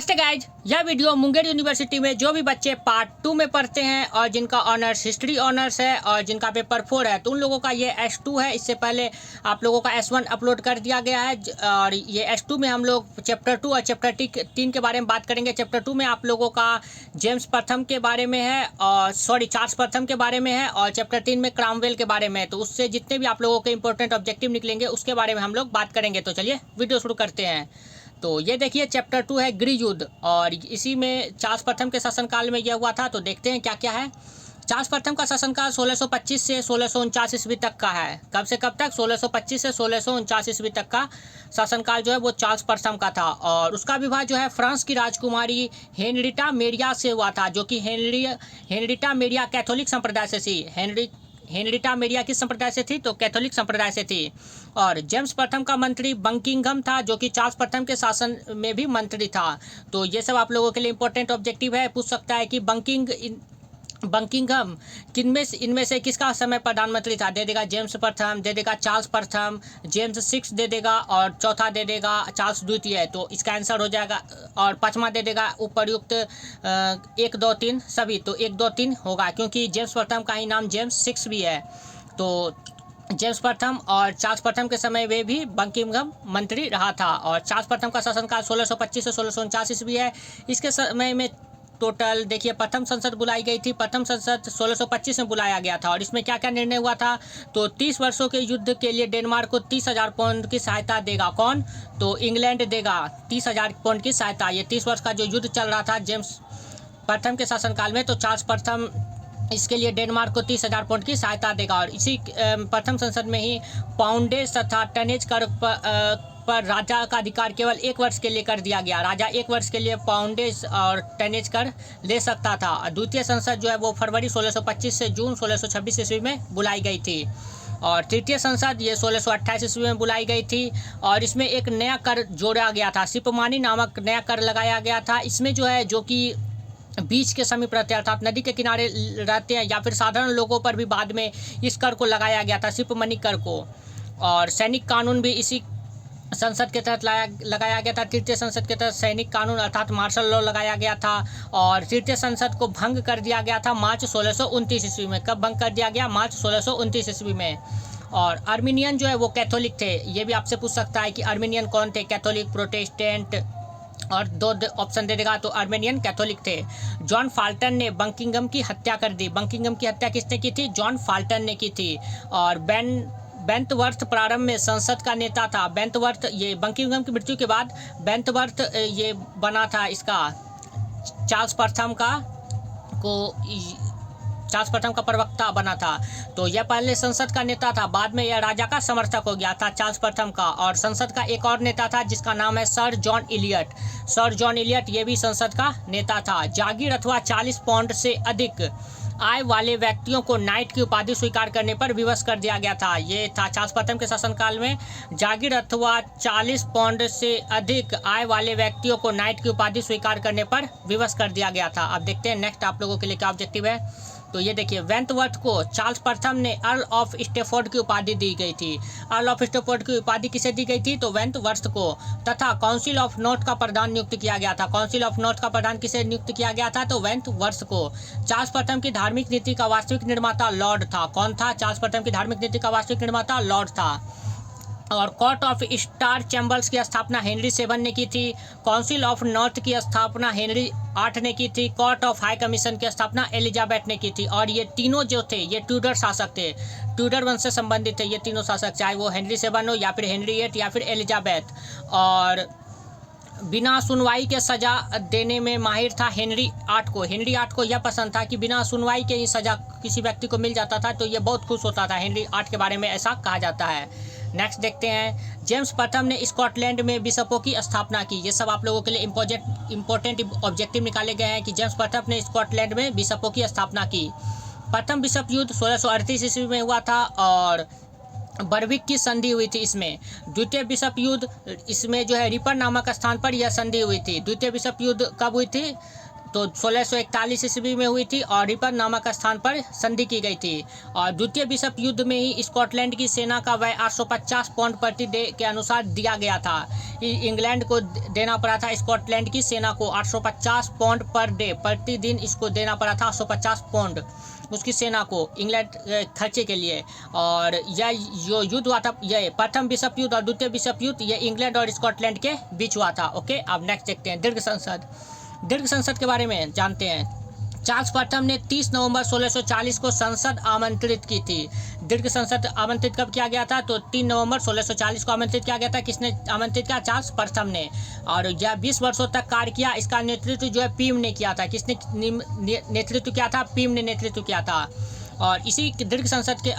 नमस्ते गाइज, यह video Munger university में जो भी बच्चे पार्ट 2 में पढ़ते हैं और जिनका ऑनर्स हिस्ट्री ऑनर्स है और जिनका पेपर 4 है तो उन लोगों का ये S2 है। इससे पहले आप लोगों का S1 अपलोड कर दिया गया है और ये S2 में हम लोग चैप्टर 2 और चैप्टर 3 के बारे में बात करेंगे। चैप्टर 2 में आप लोगों का जेम्स प्रथम के बारे में है और चार्ल्स प्रथम के बारे में है और चैप्टर 3 में क्रामवेल के बारे में है। तो उससे जितने भी आप लोगों के इंपॉर्टेंट ऑब्जेक्टिव निकलेंगे उसके बारे में हम लोग बात करेंगे। तो चलिए वीडियो शुरू करते हैं। तो ये देखिए चैप्टर 2 है गृह युद्ध और इसी में चार्ल्स प्रथम के शासनकाल में यह हुआ था। तो देखते हैं क्या क्या है। चार्ल्स प्रथम का शासनकाल 1625 से 1649 ईस्वी तक का है। कब से कब तक? 1625 से 1649 ईस्वी तक का शासनकाल जो है वो चार्ल्स प्रथम का था। और उसका विवाह जो है फ्रांस की राजकुमारी हेनरिटा मेरिया से हुआ था, जो कि हेनरिटा मेरिया कैथोलिक संप्रदाय से थी। हेनरिटा मेरिया किस संप्रदाय से थी? तो कैथोलिक संप्रदाय से थी। और जेम्स प्रथम का मंत्री बकिंघम था, जो कि चार्ल्स प्रथम के शासन में भी मंत्री था। तो ये सब आप लोगों के लिए इंपॉर्टेंट ऑब्जेक्टिव है। पूछ सकता है कि बकिंघम इनमें से किसका समय प्रधानमंत्री था? दे देगा जेम्स प्रथम, दे देगा चार्ल्स प्रथम, जेम्स 6 दे देगा और चौथा दे देगा चार्ल्स द्वितीय। तो इसका आंसर हो जाएगा। और पांचवा दे देगा उपर्युक्त 1, 2, 3 सभी। तो 1, 2, 3 होगा क्योंकि जेम्स प्रथम का ही नाम जेम्स 6 भी है। तो जेम्स प्रथम और चार्ल्स प्रथम के समय वे भी बकिंघम मंत्री रहा था। और चार्ल्स प्रथम का शासनकाल 1625 से 1649 ईस्वी है। इसके समय में टोटल देखिए प्रथम संसद बुलाई गई थी। प्रथम संसद 1625 में बुलाया गया था और इसमें क्या क्या निर्णय हुआ था? तो 30 वर्षों के युद्ध के लिए डेनमार्क को 30,000 पाउंड की सहायता देगा। कौन? तो इंग्लैंड देगा 30,000 पाउंड की सहायता। ये 30 वर्ष का जो युद्ध चल रहा था जेम्स प्रथम के शासनकाल में, तो चार्ल्स प्रथम इसके लिए डेनमार्क को 30,000 पाउंड की सहायता देगा। और इसी प्रथम संसद में ही पाउंडेज तथा टनेज कर पर राजा का अधिकार केवल 1 वर्ष के लिए कर दिया गया। राजा 1 वर्ष के लिए पाउंडेज और टनेज कर ले सकता था। द्वितीय संसद जो है वो फरवरी 1625 से जून 1626 ईस्वी में बुलाई गई थी। और तृतीय संसद ये 1628 ईस्वी में बुलाई गई थी और इसमें एक नया कर जोड़ा गया था। सिपमानी नामक नया कर लगाया गया था। इसमें जो है जो कि बीच के समीप रहते हैं अर्थात नदी के किनारे रहते हैं या फिर साधारण लोगों पर भी बाद में इस कर को लगाया गया था, सिपमनी कर को। और सैनिक कानून भी इसी संसद के तहत लगाया गया था। तृतीय संसद के तहत सैनिक कानून अर्थात मार्शल लॉ लगाया गया था। और तृतीय संसद को भंग कर दिया गया था मार्च 1629 ईस्वी में। कब भंग कर दिया गया? मार्च 1629 ईस्वी में। और अर्मीनियन जो है वो कैथोलिक थे। ये भी आपसे पूछ सकता है कि अर्मीनियन कौन थे? कैथोलिक, प्रोटेस्टेंट, और 2 ऑप्शन दे देगा तो अर्मेनियन कैथोलिक थे। जॉन फाल्टन ने बकिंघम की हत्या कर दी। बकिंघम की हत्या किसने की थी? जॉन फाल्टन ने की थी। और बेंतवर्थ प्रारंभ में संसद का नेता था। बेंतवर्थ ये बकिंघम की मृत्यु के बाद बेंतवर्थ ये बना था इसका चार्ल्स प्रथम का प्रवक्ता बना था। तो यह पहले संसद का नेता था, बाद में यह राजा का समर्थक हो गया था चार्ल्स प्रथम का। और संसद का एक और नेता था जिसका नाम है sir John Eliot. Sir John Eliot ये भी संसद का नेता था। जागीर अथवा 40 पाउंड से अधिक आय वाले व्यक्तियों को नाइट की उपाधि स्वीकार करने पर विवश कर दिया गया था। ये था चार्ल्स प्रथम के शासनकाल में। जागीर अथवा 40 पाउंड से अधिक आय वाले व्यक्तियों को नाइट की उपाधि स्वीकार करने पर विवश कर दिया गया था। अब देखते हैं नेक्स्ट आप लोगों के लिए क्या ऑब्जेक्टिव है। तो ये देखिए वेंटवर्थ को चार्ल्स प्रथम ने अर्ल ऑफ स्टेफोर्ड की उपाधि दी गई थी। अर्ल ऑफ स्टेफोर्ड की उपाधि किसे दी गई थी? तो वेंटवर्थ को। तथा काउंसिल ऑफ नॉर्थ का प्रधान नियुक्त किया गया था। काउंसिल ऑफ नॉर्थ का प्रधान किसे नियुक्त किया गया था? तो वेंटवर्थ को। चार्ल्स प्रथम की धार्मिक नीति का वास्तविक निर्माता लॉर्ड था। कौन था? चार्ल्स प्रथम की धार्मिक नीति का वास्तविक निर्माता लॉर्ड था। और कोर्ट ऑफ स्टार चैम्बर्स की स्थापना हेनरी 7 ने की थी। काउंसिल ऑफ नॉर्थ की स्थापना हेनरी 8 ने की थी। कोर्ट ऑफ हाई कमीशन की स्थापना एलिजाबेथ ने की थी। और ये तीनों जो थे ये ट्यूडर शासक थे, ट्यूडर वंश से संबंधित थे ये तीनों शासक, चाहे वो हेनरी 7 हो या फिर हेनरी 8 या फिर एलिजाबेथ। और बिना सुनवाई के सजा देने में माहिर था हेनरी 8 को। हेनरी 8 को यह पसंद था कि बिना सुनवाई के ही सजा किसी व्यक्ति को मिल जाता था, तो ये बहुत खुश होता था। हेनरी 8 के बारे में ऐसा कहा जाता है। नेक्स्ट देखते हैं। जेम्स प्रथम ने स्कॉटलैंड में बिशपों की स्थापना की। ये सब आप लोगों के लिए इंपॉर्टेंट ऑब्जेक्टिव निकाले गए हैं कि जेम्स प्रथम ने स्कॉटलैंड में बिशपों की स्थापना की। प्रथम बिशप युद्ध 1638 ईस्वी में हुआ था और बर्विक की संधि हुई थी इसमें। द्वितीय बिशप युद्ध इसमें जो है रिपर नामक स्थान पर यह संधि हुई थी। द्वितीय बिशप युद्ध कब हुई थी? तो 1641 ईस्वी में हुई थी और रिपर नामक स्थान पर संधि की गई थी। और द्वितीय विश्व युद्ध में ही स्कॉटलैंड की सेना का व्यय 850 पाउंड प्रति डे के अनुसार दिया गया था। इंग्लैंड को देना पड़ा था स्कॉटलैंड की सेना को 850 पाउंड पर डे, प्रतिदिन इसको देना पड़ा था 850 पाउंड उसकी सेना को इंग्लैंड खर्चे के लिए। और यह जो युद्ध हुआ था, यह प्रथम विश्व युद्ध और द्वितीय विश्व युद्ध, ये इंग्लैंड और स्कॉटलैंड के बीच हुआ था। ओके, अब नेक्स्ट देखते हैं दीर्घ संसद। दीर्घ संसद के बारे में जानते हैं। चार्ल्स प्रथम ने 30 नवंबर 1640 को संसद आमंत्रित की थी। दीर्घ संसद आमंत्रित कब किया गया था? तो 3 नवंबर 1640 को आमंत्रित किया गया था। किसने आमंत्रित किया? चार्ल्स प्रथम ने। और यह 20 वर्षों तक कार्य किया। इसका नेतृत्व जो है पीम ने किया था। किसने नेतृत्व किया था? पीम ने नेतृत्व किया था। और इसी दीर्घ संसद के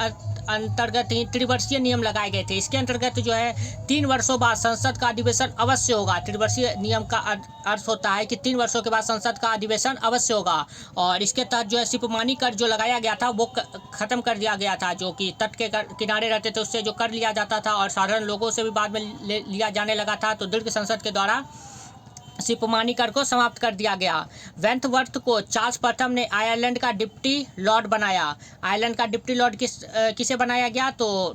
अंतर्गत ही त्रिवर्षीय नियम लगाए गए थे। इसके अंतर्गत जो है 3 वर्षों बाद संसद का अधिवेशन अवश्य होगा। त्रिवर्षीय नियम का अर्थ होता है कि 3 वर्षों के बाद संसद का अधिवेशन अवश्य होगा। और इसके तहत जो है सिपमानी कर जो लगाया गया था वो खत्म कर दिया गया था, जो कि तट के किनारे रहते थे उससे जो कर लिया जाता था और साधारण लोगों से भी बाद में लिया जाने लगा था। तो दीर्घ संसद के द्वारा सिपमानी कर को समाप्त कर दिया गया। वेंथवर्थ को चार्ल्स प्रथम ने आयरलैंड का डिप्टी लॉर्ड बनाया। आयरलैंड का डिप्टी लॉर्ड किसे बनाया गया? तो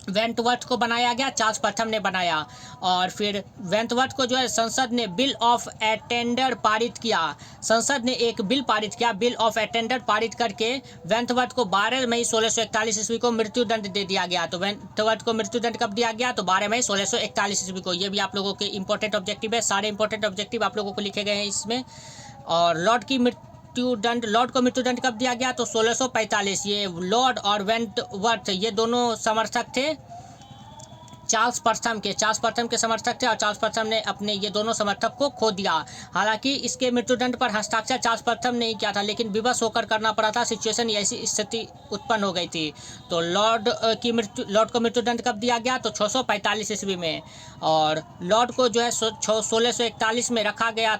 वेंथवर्थ को बनाया गया, चार्ल्स प्रथम ने बनाया। और फिर वेंथवर्थ को जो है संसद ने बिल ऑफ अटेंडर पारित किया। संसद ने एक बिल पारित किया, बिल ऑफ अटेंडर पारित करके वेंथवर्थ को 12 मई 1641 ईस्वी को मृत्युदंड दे दिया गया। तो वेंथवर्थ को मृत्युदंड कब दिया गया? तो 12 मई 1641 ईस्वी को। ये भी आप लोगों के इंपॉर्टेंट ऑब्जेक्टिव है, सारे इंपॉर्टेंट ऑब्जेक्टिव आप लोगों को लिखे गए हैं इसमें। और लॉर्ड को मृत्युदंड कब दिया गया? तो 1645। ये लॉर्ड और वेंथवर्थ ये दोनों समर्थक थे चार्ल्स प्रथम के समर्थक थे। और चार्ल्स प्रथम ने अपने ये दोनों समर्थक को खो दिया। हालांकि इसके मृत्युदंड पर हस्ताक्षर चार्ल्स प्रथम ने ही किया था, लेकिन विवश होकर करना पड़ा था। सिचुएशन ऐसी स्थिति उत्पन्न हो गई थी। तो लॉर्ड को मृत्युदंड कब दिया गया? तो 645 ईस्वी में। और लॉर्ड को जो है 1641 में रखा गया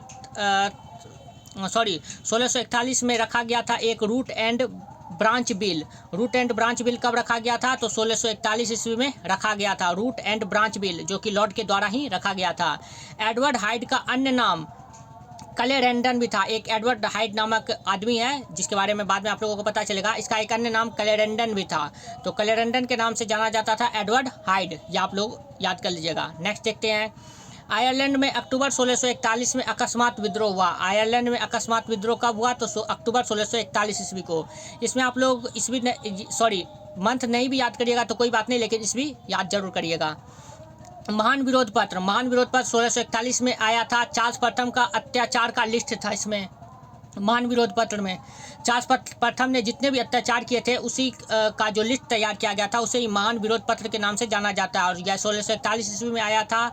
1641 में रखा गया था एक root and branch bill. Root and branch bill कब रखा गया था? तो 1641 ईस्वी में रखा गया था रूट एंड ब्रांच बिल, जो कि लॉर्ड के द्वारा ही रखा गया था। एडवर्ड हाइड का अन्य नाम क्लेरेंडन भी था। एक एडवर्ड हाइड नामक आदमी है जिसके बारे में बाद में आप लोगों को पता चलेगा। इसका एक अन्य नाम क्लेरेंडन भी था। तो क्लेरेंडन के नाम से जाना जाता था एडवर्ड हाइड, ये आप लोग याद कर लीजिएगा। नेक्स्ट देखते हैं। आयरलैंड में अक्टूबर 1641 में अकस्मात विद्रोह हुआ। आयरलैंड में अकस्मात विद्रोह कब हुआ? तो अक्टूबर 1641 ईस्वी को। इसमें आप लोग मंथ नहीं भी याद करिएगा तो कोई बात नहीं, लेकिन ईस्वी याद जरूर करिएगा। महान विरोध पत्र 1641 में आया था। चार्ल्स प्रथम का अत्याचार का लिस्ट था इसमें। महान विरोध पत्र में चार्ल्स प्रथम ने जितने भी अत्याचार किए थे उसी का जो लिस्ट तैयार किया गया था उसे ही महान विरोध पत्र के नाम से जाना जाता है। और यह 1641 ईस्वी में आया था।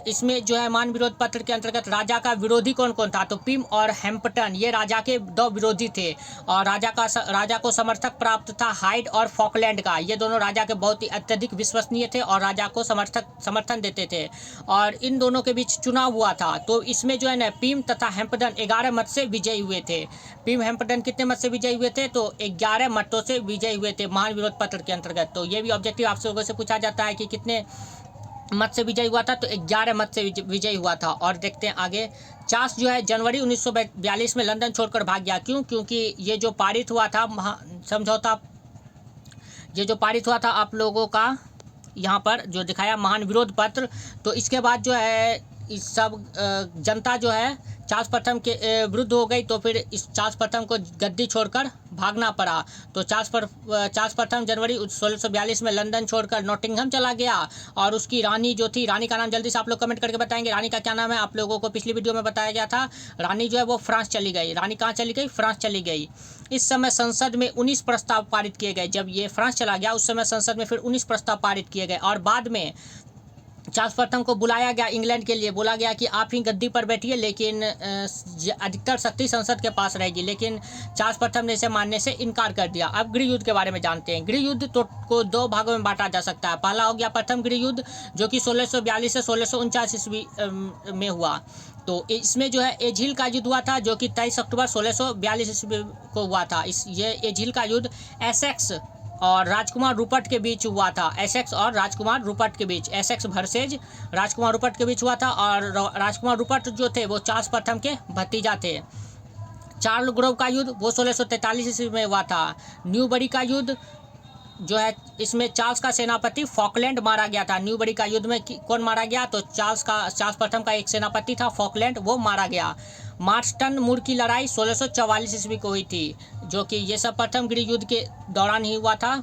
इसमें जो है महान विरोध पत्र के अंतर्गत राजा का विरोधी कौन कौन था? तो पिम और हैम्पटन, ये राजा के 2 विरोधी थे। और राजा को समर्थक प्राप्त था हाइड और फॉकलैंड का। ये दोनों राजा के बहुत ही अत्यधिक विश्वसनीय थे और राजा को समर्थन देते थे। और इन दोनों के बीच चुनाव हुआ था। तो इसमें जो है ना पिम तथा हैम्पटन 11 मत से विजयी हुए थे। पिम हैम्पटन कितने मत से विजयी हुए थे? तो 11 मतों से विजयी हुए थे महान विरोध पत्र के अंतर्गत। तो ये भी ऑब्जेक्टिव आप लोगों से पूछा जाता है कि कितने मत से विजयी हुआ था? तो 11 मत से विजयी हुआ था। और देखते हैं आगे। चार्ल्स जो है जनवरी 1942 में लंदन छोड़कर भाग गया। क्यों? क्योंकि ये जो पारित हुआ था समझौता, ये जो पारित हुआ था आप लोगों का यहाँ पर जो दिखाया महान विरोध पत्र, तो इसके बाद जो है इस सब जनता जो है चार्ल्स प्रथम के विरुद्ध हो गई। तो फिर इस चार्ल्स प्रथम को गद्दी छोड़कर भागना पड़ा। तो चार्ल्स प्रथम जनवरी 1642 में लंदन छोड़कर नॉटिंघम चला गया। और उसकी रानी जो थी, रानी का नाम जल्दी से आप लोग कमेंट करके बताएंगे रानी का क्या नाम है। आप लोगों को पिछली वीडियो में बताया गया था। रानी जो है वो फ्रांस चली गई। रानी कहाँ चली गई? फ्रांस चली गई। इस समय संसद में 19 प्रस्ताव पारित किए गए। जब ये फ्रांस चला गया उस समय संसद में फिर 19 प्रस्ताव पारित किए गए। और बाद में चार्ल्स प्रथम को बुलाया गया इंग्लैंड के लिए। बोला गया कि आप ही गद्दी पर बैठिए, लेकिन अधिकतर शक्ति संसद के पास रहेगी। लेकिन चार्ल्स प्रथम ने इसे मानने से इनकार कर दिया। अब गृह युद्ध के बारे में जानते हैं। गृह युद्ध को 2 भागों में बांटा जा सकता है। पहला हो गया प्रथम गृह युद्ध, जो कि 1642 से 1649 ईस्वी में हुआ। तो इसमें जो है एझिल का युद्ध हुआ था, जो कि 23 अक्टूबर 1642 ईस्वी को हुआ था। ये एझिल का युद्ध एसेक्स और राजकुमार रूपर्ट के बीच हुआ था। एसेक्स और राजकुमार रूपर्ट के बीच, एसेक्स वर्सेज राजकुमार रूपर्ट के बीच हुआ था। और राजकुमार रूपर्ट जो थे वो चार्ल्स प्रथम के भतीजा थे। चार्ल ग्रोव का युद्ध वो 1643 ईस्वी में हुआ था। न्यूबरी का युद्ध जो है, इसमें चार्ल्स का सेनापति फॉकलैंड मारा गया था। न्यूबरी का युद्ध में कौन मारा गया, तो चार्ल्स प्रथम का एक सेनापति था फॉकलैंड, वो मारा गया। मार्स्टन मूर की लड़ाई 1644 ईस्वी को हुई थी, जो कि ये सब प्रथम गृह युद्ध के दौरान ही हुआ था।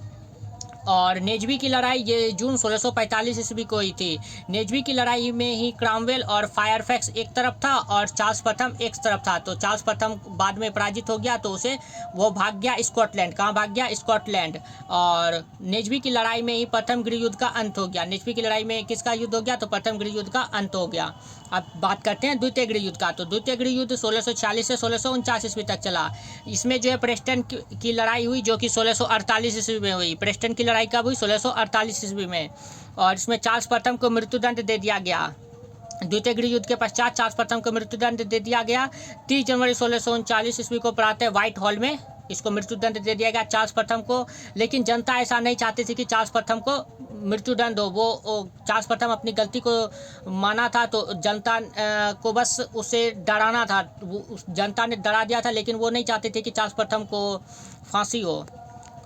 और नेजवी की लड़ाई ये जून 1645 ईस्वी को हुई थी। नेजवी की लड़ाई में ही क्रामवेल और फायरफैक्स एक तरफ था और चार्ल्स प्रथम एक तरफ था। तो चार्ल्स प्रथम बाद में पराजित हो गया, तो उसे वो भाग गया स्कॉटलैंड। कहाँ भाग गया, स्कॉटलैंड। और नेजवी की लड़ाई में ही प्रथम गृह युद्ध का अंत हो गया। नेजवी की लड़ाई में किसका युद्ध हो गया, तो प्रथम गृह युद्ध का अंत हो गया। अब बात करते हैं द्वितीय गृह युद्ध का। तो द्वितीय गृह युद्ध 1646 से 1649 ईस्वी तक चला। इसमें जो है प्रेस्टन की लड़ाई हुई, जो कि 1648 ईस्वी में हुई। प्रेस्टन की लड़ाई कब हुई, 1648 ईस्वी में। और इसमें चार्ल्स प्रथम को मृत्युदंड दे दिया गया। द्वितीय गृह युद्ध के पश्चात चार्ल्स प्रथम को मृत्युदंड दे दिया गया। 30 जनवरी 1639 ईस्वी को प्रातः व्हाइट हॉल में इसको मृत्युदंड दे दिया गया चार्ल्स प्रथम को। लेकिन जनता ऐसा नहीं चाहती थी कि चार्ल्स प्रथम को मृत्युदंड हो। वो चार्ल्स प्रथम अपनी गलती को माना था, तो जनता को बस उसे डराना था। जनता ने डरा दिया था, लेकिन वो नहीं चाहते थे कि चार्ल्स प्रथम को फांसी हो।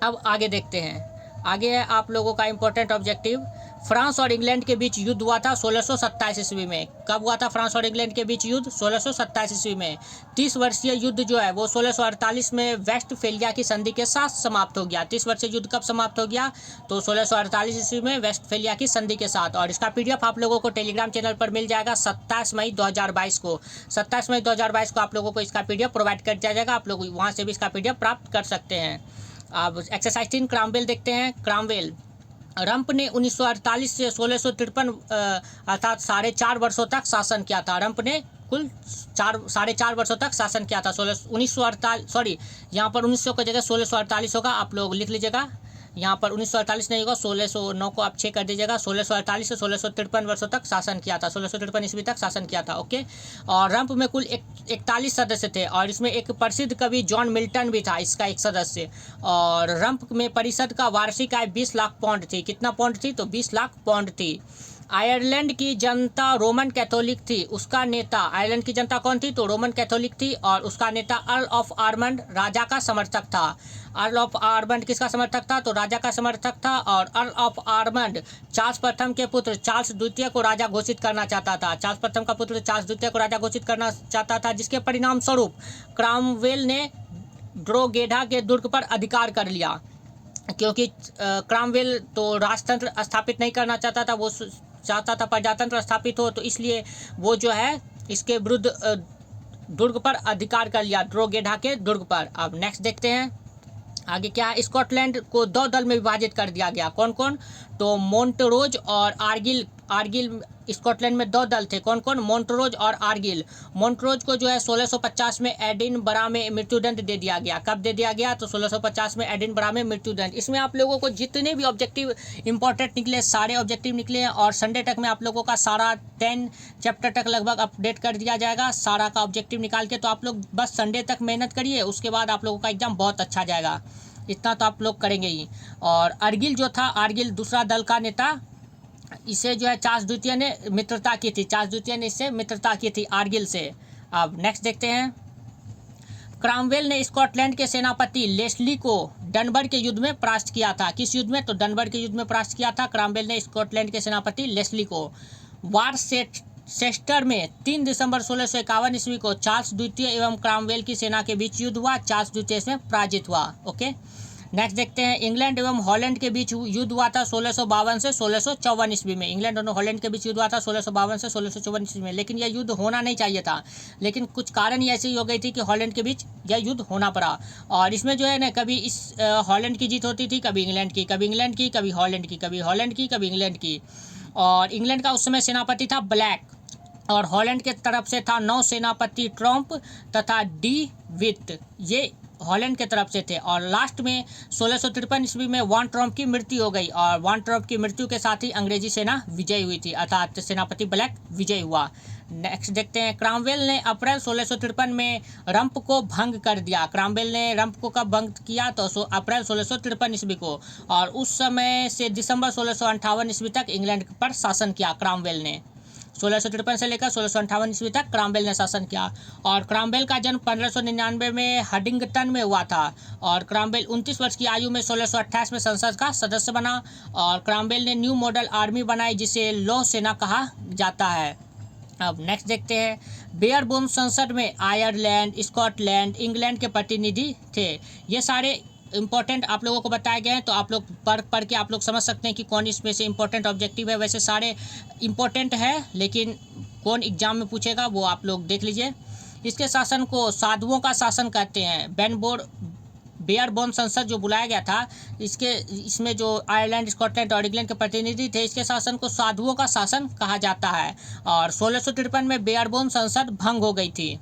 अब आगे देखते हैं। आगे है आप लोगों का इम्पोर्टेंट ऑब्जेक्टिव। फ्रांस और इंग्लैंड के बीच युद्ध हुआ था 1627 ईस्वी में। कब हुआ था फ्रांस और इंग्लैंड के बीच युद्ध, 1627 ईस्वी में। 30 वर्षीय युद्ध जो है वो 1648 में वेस्टफेलिया की संधि के साथ समाप्त हो गया। 30 वर्षीय युद्ध कब समाप्त हो गया, तो 1648 ईस्वी में वेस्टफेलिया की संधि के साथ। और इसका PDF आप लोगों को टेलीग्राम चैनल पर मिल जाएगा 27 मई 2022 को। 27 मई 2022 को आप लोगों को इसका PDF प्रोवाइड कर दिया जाएगा। आप लोग वहाँ से भी इसका PDF प्राप्त कर सकते हैं। अब एक्सरसाइज 3 क्रामवेल देखते हैं। क्रामवेल रंप ने 1948 से 1653 अर्थात 4.5 वर्षों तक शासन किया था। रंप ने कुल 4.5 वर्षों तक शासन किया था। 1948 यहाँ पर 1900 की जगह 1648 होगा, आप लोग लिख लीजिएगा। यहाँ पर 1948 नहीं होगा, 1609 को आप 6 कर दीजिएगा। 1648 से 1653 वर्षों तक शासन किया था, 1653 ईस्वी तक शासन किया था। ओके। और रंप में कुल 41 सदस्य थे, और इसमें एक प्रसिद्ध कवि जॉन मिल्टन भी था इसका एक सदस्य। और रंप में परिषद का वार्षिक आय 20 लाख पाउंड थी। कितना पाउंड थी, तो 20 लाख पाउंड थी। आयरलैंड की जनता रोमन कैथोलिक थी। उसका नेता, आयरलैंड की जनता कौन थी, तो रोमन कैथोलिक थी। और उसका नेता अर्ल ऑफ आर्मंड राजा का समर्थक था। अर्ल ऑफ आर्मंड किसका समर्थक था, तो राजा का समर्थक था। और अर्ल ऑफ आर्मंड चार्ल्स प्रथम के पुत्र चार्ल्स द्वितीय को राजा घोषित करना चाहता था। चार्ल्स प्रथम का पुत्र चार्ल्स द्वितीय को राजा घोषित करना चाहता था, जिसके परिणाम स्वरूप क्रामवेल ने ड्रोगेडा के दुर्ग पर अधिकार कर लिया। क्योंकि क्रामवेल तो राजतंत्र स्थापित नहीं करना चाहता था, वो चाहता था प्रजातंत्र स्थापित हो, तो इसलिए वो जो है इसके विरुद्ध दुर्ग पर अधिकार कर लिया, ड्रोगेडा के दुर्ग पर। अब नेक्स्ट देखते हैं आगे क्या है। स्कॉटलैंड को 2 दल में विभाजित कर दिया गया। कौन कौन, तो मोंटरोज और आर्गिल। स्कॉटलैंड में 2 दल थे। कौन कौन, मोंटरोज और आर्गिल। मोंटरोज को जो है 1650 में एडिनबरा में मृत्युदंड दे दिया गया। कब दे दिया गया, तो 1650 में एडिनबरा में मृत्युदंड। इसमें आप लोगों को जितने भी ऑब्जेक्टिव इंपॉर्टेंट निकले, सारे ऑब्जेक्टिव निकले हैं। और संडे तक में आप लोगों का सारा 10 चैप्टर तक लगभग अपडेट कर दिया जाएगा, सारा का ऑब्जेक्टिव निकाल के। तो आप लोग बस संडे तक मेहनत करिए, उसके बाद आप लोगों का एग्जाम बहुत अच्छा जाएगा। इतना तो आप लोग करेंगे ही। और आर्गिल जो था, आर्गिल दूसरा दल का नेता, इसे जो है चार्ल्स द्वितीय ने मित्रता की थी। चार्ल्स द्वितीय ने इससे मित्रता की थी आर्गिल से। अब नेक्स्ट देखते हैं। क्रामवेल ने स्कॉटलैंड के सेनापति लेस्ली को डनबर्ग के युद्ध में परास्त किया था। किस युद्ध में, तो डनबर्ग के युद्ध में परास्त किया था क्रामवेल ने स्कॉटलैंड के सेनापति लेस्ली को। वारसेस्टर में 3 दिसंबर 1651 ईस्वी को चार्ल्स द्वितीय एवं क्रामवेल की सेना के बीच युद्ध हुआ। चार्ल्स द्वितीय इसमें पराजित हुआ। ओके। नेक्स्ट देखते हैं। इंग्लैंड एवं हॉलैंड के बीच युद्ध हुआ था 1652 से 1654 ईस्वी में। इंग्लैंड और हॉलैंड के बीच युद्ध हुआ था 1652 से 1654 ईस्वी में। लेकिन यह युद्ध होना नहीं चाहिए था, लेकिन कुछ कारण ही ऐसी हो गई थी कि हॉलैंड के बीच यह युद्ध होना पड़ा। और इसमें जो है ना, कभी इस हॉलैंड की जीत होती थी, कभी इंग्लैंड की, कभी इंग्लैंड की, कभी हॉलैंड की, कभी हॉलैंड की, कभी इंग्लैंड की। और इंग्लैंड का उस समय सेनापति था ब्लैक, और हॉलैंड के तरफ से था नौसेनापति ट्रम्प तथा डी विथ, ये हॉलैंड के तरफ से थे। और लास्ट में 1653 ईस्वी में वान ट्रम्प की मृत्यु हो गई, और वान ट्रम्प की मृत्यु के साथ ही अंग्रेजी सेना विजयी हुई थी, अर्थात सेनापति ब्लैक विजयी हुआ। नेक्स्ट देखते हैं। क्रामवेल ने अप्रैल 1653 में रंप को भंग कर दिया। क्रामवेल ने रंप को कब भंग किया, तो अप्रैल 1653 ईस्वी को। और उस समय से दिसंबर 1658 ईस्वी तक इंग्लैंड पर शासन किया क्रामवेल ने। 1653 से लेकर 1658 ईस्वी तक क्रामवेल ने शासन किया। और क्रामवेल का जन्म 1599 में हडिंगटन में हुआ था। और क्रामवेल 29 वर्ष की आयु में 1628 में संसद का सदस्य बना। और क्रामवेल ने न्यू मॉडल आर्मी बनाई जिसे लौह सेना कहा जाता है। अब नेक्स्ट देखते हैं, बेयरबोम संसद में आयरलैंड, स्कॉटलैंड, इंग्लैंड के प्रतिनिधि थे। ये सारे इंपॉर्टेंट आप लोगों को बताए गए हैं, तो आप लोग पढ़ के आप लोग समझ सकते हैं कि कौन इसमें से इंपॉर्टेंट ऑब्जेक्टिव है। वैसे सारे इंपॉर्टेंट है, लेकिन कौन एग्जाम में पूछेगा वो आप लोग देख लीजिए। इसके शासन को साधुओं का शासन कहते हैं। बेयरबोम संसद जो बुलाया गया था, इसमें जो आयरलैंड, स्कॉटलैंड और इंग्लैंड के प्रतिनिधि थे, इसके शासन को साधुओं का शासन कहा जाता है। और 1653 में बेयरबोम संसद भंग हो गई थी।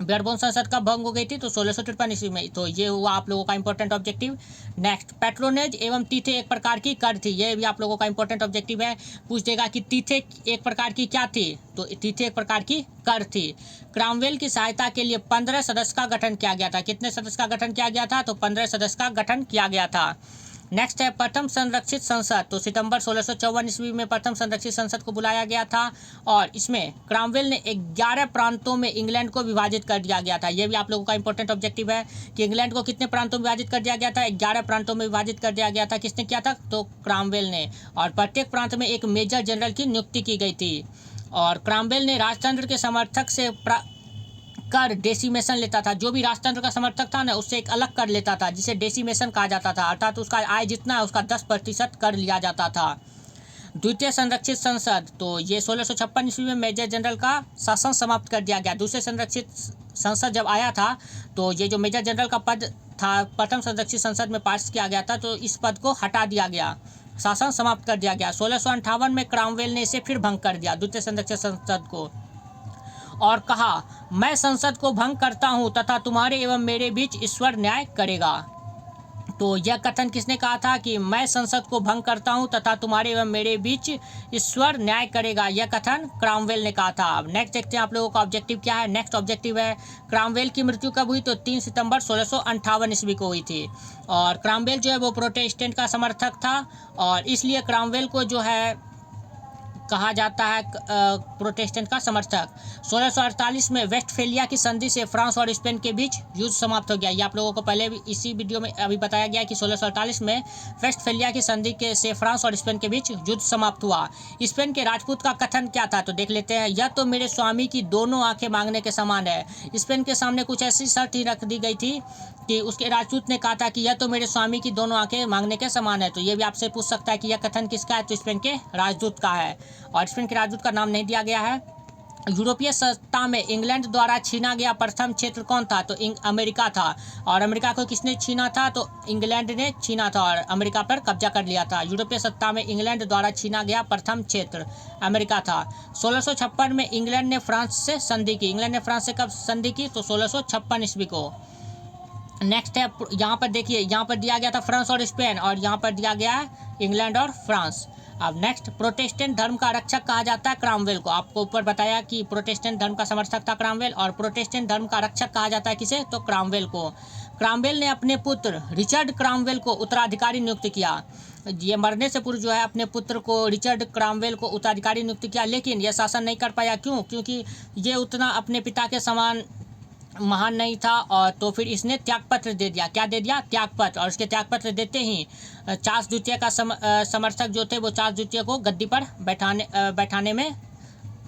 बेयरबोम संसद कब भंग हो गई थी? तो 1653 ईस्वी में। तो ये हुआ आप लोगों का इंपॉर्टेंट ऑब्जेक्टिव। नेक्स्ट, पैट्रोनेज एवं तीथे एक प्रकार की कर थी। ये भी आप लोगों का इंपॉर्टेंट ऑब्जेक्टिव है। पूछ देगा कि तीथे एक प्रकार की क्या थी? तो तीथे एक प्रकार की कर थी। क्रामवेल की सहायता के लिए 15 सदस्य का गठन किया गया था। कितने सदस्य का गठन किया गया था? तो 15 सदस्य का गठन किया गया था। नेक्स्ट है प्रथम संरक्षित संसद। तो सितंबर 1654 ईस्वी में प्रथम संरक्षित संसद को बुलाया गया था। और इसमें क्रामवेल ने 11 प्रांतों में इंग्लैंड को विभाजित कर दिया गया था। यह भी आप लोगों का इंपॉर्टेंट ऑब्जेक्टिव है कि इंग्लैंड को कितने प्रांतों में विभाजित कर दिया गया था? 11 प्रांतों में विभाजित कर दिया गया था। किसने किया था? तो क्रामवेल ने। और प्रत्येक प्रांत में एक मेजर जनरल की नियुक्ति की गई थी। और क्रामवेल ने राजतंत्र के समर्थक से कर डेसिमेशन लेता था। जो भी राजतंत्र का समर्थक था ना, उससे एक अलग कर लेता था, जिसे डेसिमेशन कहा जाता था। अर्थात उसका आय जितना है उसका 10% कर लिया जाता था। द्वितीय संरक्षित संसद, तो ये 1656 ईस्वी में मेजर जनरल का शासन समाप्त कर दिया गया। दूसरे संरक्षित संसद जब आया था, तो ये जो मेजर जनरल का पद था प्रथम संरक्षित संसद में पास किया गया था, तो इस पद को हटा दिया गया, शासन समाप्त कर दिया गया। 1658 में क्रामवेल ने इसे फिर भंग कर दिया, द्वितीय संरक्षित संसद को, और कहा, मैं संसद को भंग करता हूं तथा तुम्हारे एवं मेरे बीच ईश्वर न्याय करेगा। तो यह कथन किसने कहा था कि मैं संसद को भंग करता हूं तथा तुम्हारे एवं मेरे बीच ईश्वर न्याय करेगा? यह कथन क्रामवेल ने कहा था। अब नेक्स्ट देखते हैं आप लोगों का ऑब्जेक्टिव क्या है। नेक्स्ट ऑब्जेक्टिव है, क्रामवेल की मृत्यु कब हुई? तो 3 सितंबर 1658 ईस्वी को हुई थी। और क्रामवेल जो है वो प्रोटेस्टेंट का समर्थक था, और इसलिए क्रामवेल को जो है कहा जाता है प्रोटेस्टेंट का समर्थक। 1648 में वेस्टफेलिया की संधि से फ्रांस और स्पेन के बीच युद्ध समाप्त हो गया। ये आप लोगों को पहले भी इसी वीडियो में अभी बताया गया कि 1648 में वेस्टफेलिया की संधि से फ्रांस और स्पेन के बीच युद्ध समाप्त हुआ। स्पेन के राजपूत का कथन क्या था? तो देख लेते हैं। यह तो मेरे स्वामी की दोनों आंखें मांगने के समान है। स्पेन के सामने कुछ ऐसी शर्त ही रख दी गई थी कि उसके राजपूत ने कहा था कि यह तो मेरे स्वामी की दोनों आंखें मांगने के समान है। तो ये भी आपसे पूछ सकता है कि यह कथन किसका है? तो स्पेन के राजदूत का है। और स्पेन के राजदूत का नाम नहीं दिया गया है। यूरोपीय सत्ता में इंग्लैंड द्वारा छीना गया प्रथम क्षेत्र कौन था? तो अमेरिका था। और अमेरिका को किसने छीना था? तो इंग्लैंड ने छीना था और अमेरिका पर कब्जा कर लिया था। यूरोपीय सत्ता में इंग्लैंड द्वारा छीना गया प्रथम क्षेत्र अमेरिका था। 1656 में इंग्लैंड ने फ्रांस से संधि की। इंग्लैंड ने फ्रांस से कब संधि की? तो 1656 ईस्वी को। नेक्स्ट है, यहाँ पर देखिए, यहाँ पर दिया गया था फ्रांस और स्पेन, और यहाँ पर दिया गया है इंग्लैंड और फ्रांस। अब नेक्स्ट, प्रोटेस्टेंट धर्म का रक्षक कहा जाता है क्रामवेल को। आपको ऊपर बताया कि प्रोटेस्टेंट धर्म का समर्थक था क्रामवेल, और प्रोटेस्टेंट धर्म का रक्षक कहा जाता है किसे? तो क्रामवेल को। क्रामवेल ने अपने पुत्र रिचर्ड क्रामवेल को उत्तराधिकारी नियुक्त किया। ये मरने से पूर्व जो है अपने पुत्र को, रिचर्ड क्रामवेल को उत्तराधिकारी नियुक्त किया, लेकिन यह शासन नहीं कर पाया। क्यों? क्योंकि ये उतना अपने पिता के समान महान नहीं था, और तो फिर इसने त्यागपत्र दे दिया। क्या दे दिया? त्यागपत्र। और इसके त्यागपत्र देते ही चार्ल्स द्वितीय का समर्थक जो थे वो चार्ल्स द्वितीय को गद्दी पर बैठाने में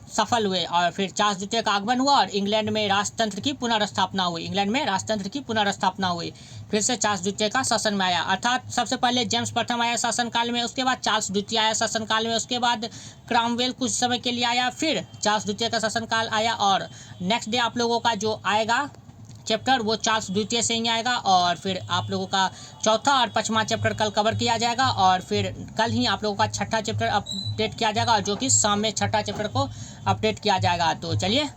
सफल हुए, और फिर चार्ल्स द्वितीय का आगमन हुआ और इंग्लैंड में राजतंत्र की पुनर्स्थापना हुई। इंग्लैंड में राजतंत्र की पुनर्स्थापना हुई, फिर से चार्ल्स द्वितीय का शासन में आया। अर्थात सबसे पहले जेम्स प्रथम आया शासनकाल में, उसके बाद चार्ल्स द्वितीय आया शासनकाल में, उसके बाद क्रामवेल कुछ समय के लिए आया, फिर चार्ल्स द्वितीय का शासनकाल आया। और नेक्स्ट डे आप लोगों का जो आएगा चैप्टर वो चार्ल्स द्वितीय से ही आएगा, और फिर आप लोगों का चौथा और पांचवा चैप्टर कल कवर किया जाएगा, और फिर कल ही आप लोगों का छठा चैप्टर अपडेट किया जाएगा, और जो कि शाम में छठा चैप्टर को अपडेट किया जाएगा। तो चलिए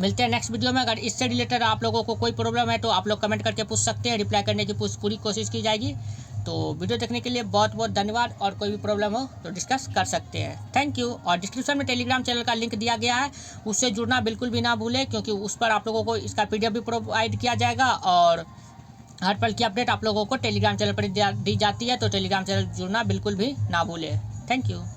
मिलते हैं नेक्स्ट वीडियो में। अगर इससे रिलेटेड आप लोगों को कोई प्रॉब्लम है तो आप लोग कमेंट करके पूछ सकते हैं, रिप्लाई करने की पूरी कोशिश की जाएगी। तो वीडियो देखने के लिए बहुत बहुत धन्यवाद, और कोई भी प्रॉब्लम हो तो डिस्कस कर सकते हैं। Thank you. और डिस्क्रिप्शन में टेलीग्राम चैनल का लिंक दिया गया है, उससे जुड़ना बिल्कुल भी ना भूलें, क्योंकि उस पर आप लोगों को इसका PDF भी प्रोवाइड किया जाएगा, और हर पल की अपडेट आप लोगों को टेलीग्राम चैनल पर दी जाती है। तो टेलीग्राम चैनल जुड़ना बिल्कुल भी ना भूलें। Thank you.